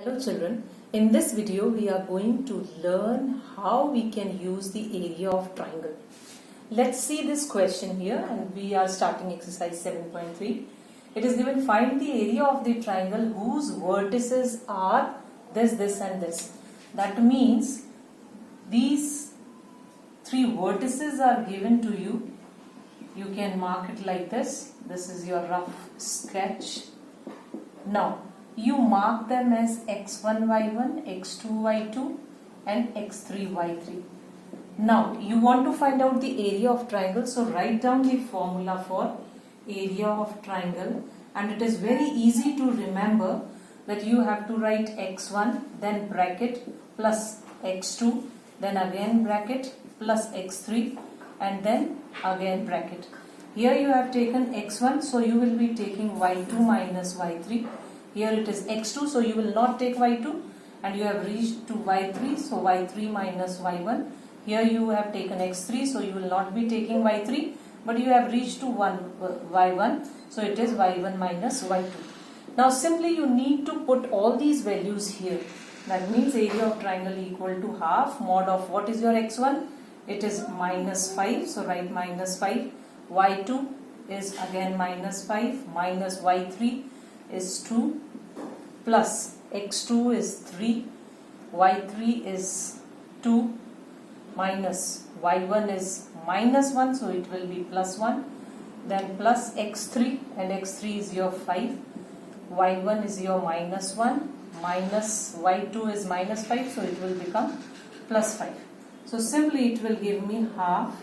Hello children, in this video we are going to learn how we can use the area of triangle. Let's see this question here, and we are starting exercise 7.3. It is given, find the area of the triangle whose vertices are this, this and this. That means these three vertices are given to you. You can mark it like this. This is your rough sketch. Now you mark them as x1 y1, x2 y2 and x3 y3. Now you want to find out the area of triangle, so write down the formula for area of triangle, and it is very easy to remember that you have to write x1 then bracket plus x2 then again bracket plus x3 and then again bracket. Here you have taken x1, so you will be taking y2 minus y3. Here it is x2, so you will not take y2, and you have reached to y3, so y3 minus y1. Here you have taken x3, so you will not be taking y3, but you have reached to y1, so it is y1 minus y2. Now simply you need to put all these values here. That means area of triangle equal to half mod of what is your x1? It is minus 5, so write minus 5. y2 is again minus 5, minus y3 is 2, plus x2 is 3, y3 is 2, minus y1 is minus 1, so it will be plus 1, then plus x3, and x3 is your 5, y1 is your minus 1, minus y2 is minus 5, so it will become plus 5. So simply it will give me half.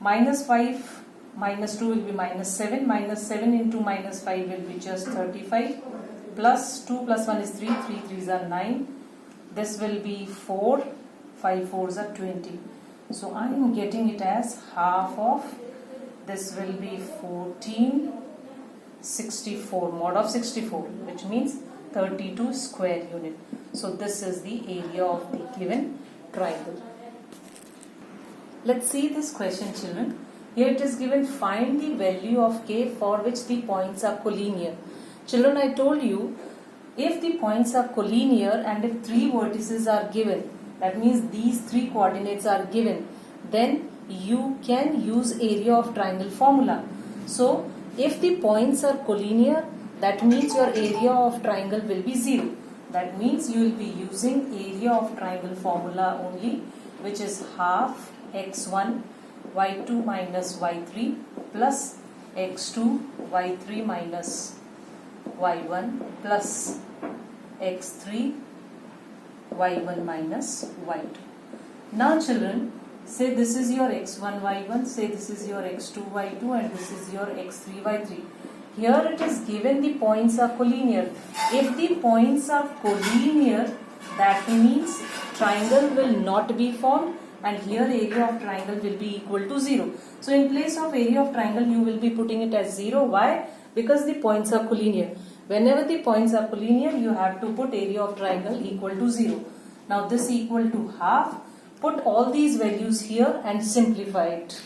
Minus 5 minus 2 will be minus 7. Minus 7 into minus 5 will be just 35. Plus 2 plus 1 is 3. 3 3s are 9. This will be 4. 5 4s are 20. So I am getting it as half of, this will be 14, 64, mod of 64, which means 32 square unit. So this is the area of the given triangle. Let's see this question, children. Here it is given, find the value of k for which the points are collinear. Children, I told you, if the points are collinear and if three vertices are given, that means these three coordinates are given, then you can use area of triangle formula. So if the points are collinear, that means your area of triangle will be 0. That means you will be using area of triangle formula only, which is half x1 y2 minus y3 plus x2 y3 minus y1 plus x3 y1 minus y2. Now children, say this is your x1 y1, say this is your x2 y2 and this is your x3 y3. Here it is given the points are collinear. If the points are collinear, that means triangle will not be formed, and here area of triangle will be equal to 0. So in place of area of triangle you will be putting it as 0. Why? Because the points are collinear. Whenever the points are collinear, you have to put area of triangle equal to 0. Now this equal to half. Put all these values here and simplify it.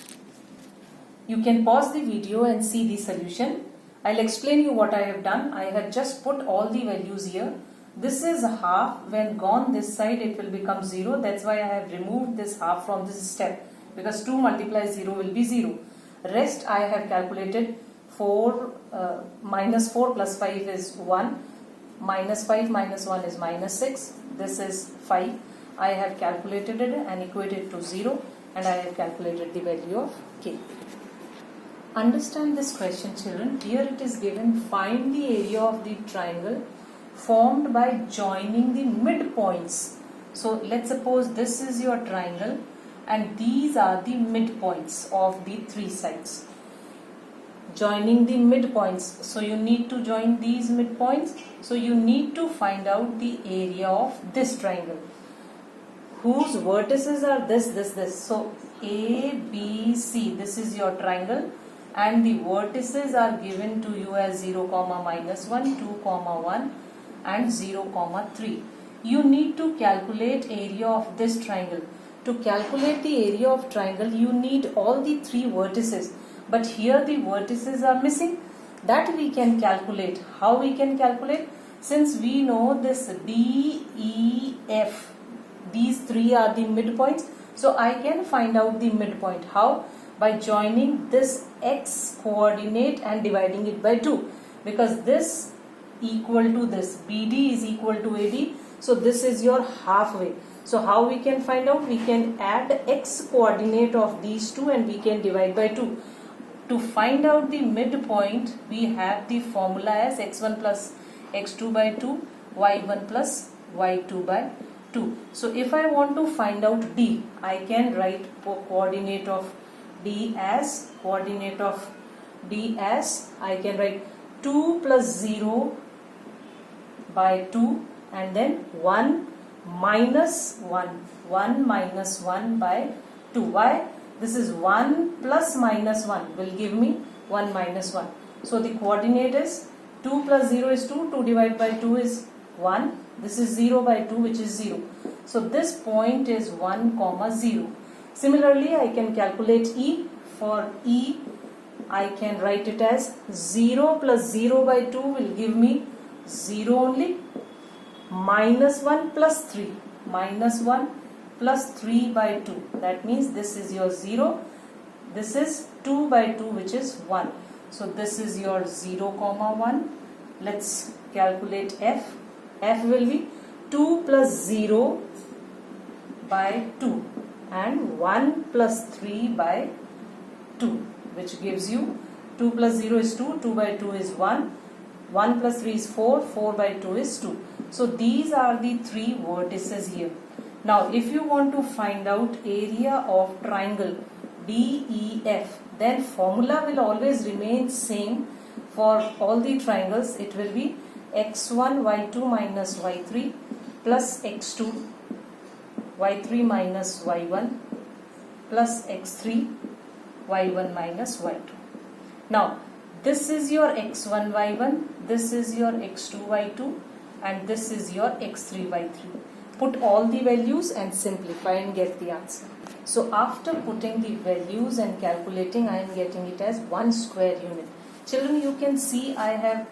You can pause the video and see the solution. I'll explain you what I have done. I have just put all the values here. This is half. When gone this side, it will become 0. That's why I have removed this half from this step, because 2 multiplied 0 will be 0. Rest I have calculated. 4 minus 4 plus 5 is 1. Minus 5 minus 1 is minus 6. This is 5. I have calculated it and equated to 0, and I have calculated the value of k. Understand this question, children. Here it is given, find the area of the triangle formed by joining the midpoints. So let's suppose this is your triangle and these are the midpoints of the three sides. Joining the midpoints, so you need to join these midpoints. So you need to find out the area of this triangle whose vertices are this, this, this. So A, B, C, this is your triangle, and the vertices are given to you as 0, minus 1, 2, 1 and 0, 3. You need to calculate area of this triangle. To calculate the area of triangle, you need all the three vertices, but here the vertices are missing. That we can calculate. How we can calculate? Since we know this D, E, F, these three are the midpoints, so I can find out the midpoint. How? By joining this x coordinate and dividing it by 2, because this equal to this, BD is equal to AD, so this is your halfway. So how we can find out? We can add x coordinate of these two and we can divide by 2. To find out the midpoint, we have the formula as x1 plus x2 by 2, y1 plus y2 by 2. So if I want to find out D, I can write coordinate of D as I can write 2 plus 0 by 2 and then 1 minus 1 minus 1 by 2. Why? This is 1 plus minus 1 will give me 1 minus 1. So the coordinate is 2 plus 0 is 2, 2 divided by 2 is 1. This is 0 by 2 which is 0. So this point is 1 comma 0. Similarly, I can calculate E. For E, I can write it as 0 plus 0 by 2 will give me 0 only. Minus 1 plus 3. Minus 1 plus 3 by 2. That means this is your 0. This is 2 by 2 which is 1. So this is your 0 comma 1. Let's calculate F. F will be 2 plus 0 by 2 and 1 plus 3 by 2, which gives you 2 plus 0 is 2, 2 by 2 is 1, 1 plus 3 is 4, 4 by 2 is 2. So these are the three vertices here. Now if you want to find out area of triangle DEF, then formula will always remain same for all the triangles. It will be x1 y2 minus y3 plus x2 y3 minus y1 plus x3 y1 minus y2. Now this is your x1 y1, this is your x2 y2 and this is your x3 y3. Put all the values and simplify and get the answer. So after putting the values and calculating, I am getting it as 1 square unit. Children, you can see I have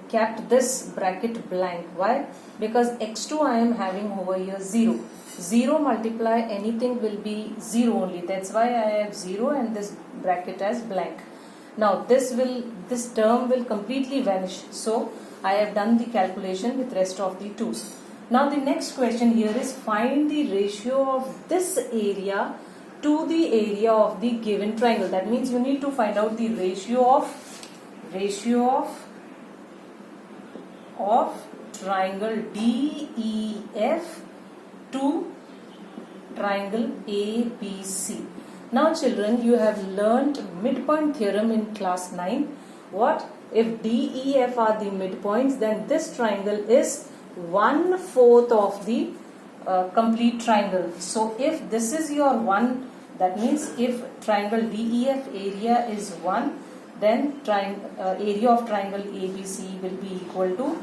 kept this bracket blank. Why? Because x2 I am having over here 0. 0 multiply anything will be 0 only. That's why I have 0 and this bracket as blank. Now this term will completely vanish. So I have done the calculation with rest of the 2's. Now the next question here is find the ratio of this area to the area of the given triangle. That means you need to find out the ratio of triangle DEF to triangle ABC. Now children, you have learnt midpoint theorem in class 9. What? If DEF are the midpoints, then this triangle is 1/4 of the complete triangle. So if this is your 1, that means if triangle DEF area is 1, then area of triangle ABC will be equal to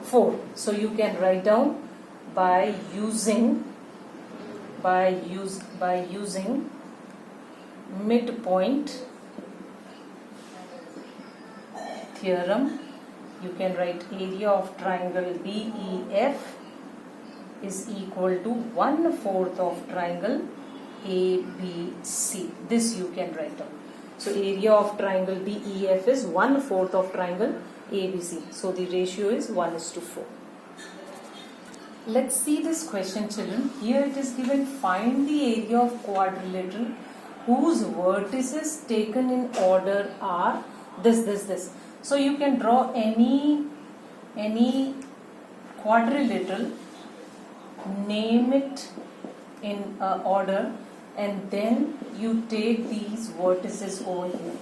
4. So you can write down by using midpoint theorem. You can write area of triangle DEF is equal to 1/4 of triangle ABC. This you can write down. So area of triangle DEF is 1/4 of triangle ABC. So the ratio is 1:4. Let's see this question, children. Here it is given, find the area of quadrilateral whose vertices taken in order are this. So you can draw any quadrilateral, name it in order, and then you take these vertices over here.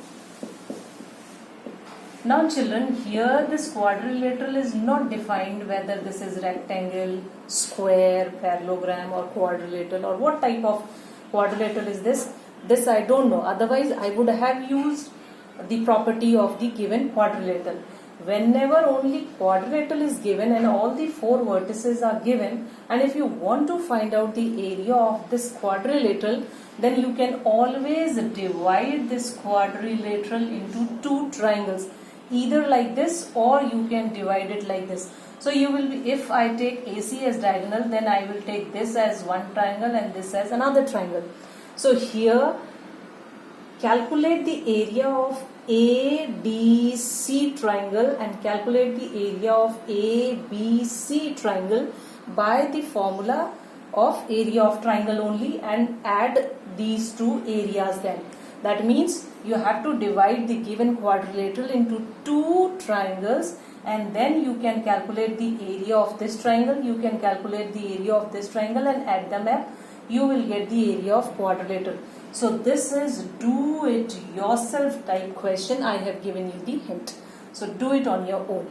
Now children, here this quadrilateral is not defined whether this is rectangle, square, parallelogram or quadrilateral, or what type of quadrilateral is this. This I don't know. Otherwise I would have used the property of the given quadrilateral. Whenever only quadrilateral is given and all the 4 vertices are given, and if you want to find out the area of this quadrilateral, then you can always divide this quadrilateral into 2 triangles. either like this or you can divide it like this. So you will be, if I take AC as diagonal, then I will take this as one triangle and this as another triangle. So here calculate the area of ABC triangle and calculate the area of ABC triangle by the formula of area of triangle only, and add these two areas then. That means you have to divide the given quadrilateral into two triangles, and then you can calculate the area of this triangle, you can calculate the area of this triangle and add them up. You will get the area of quadrilateral. So this is do it yourself type question. I have given you the hint. So do it on your own.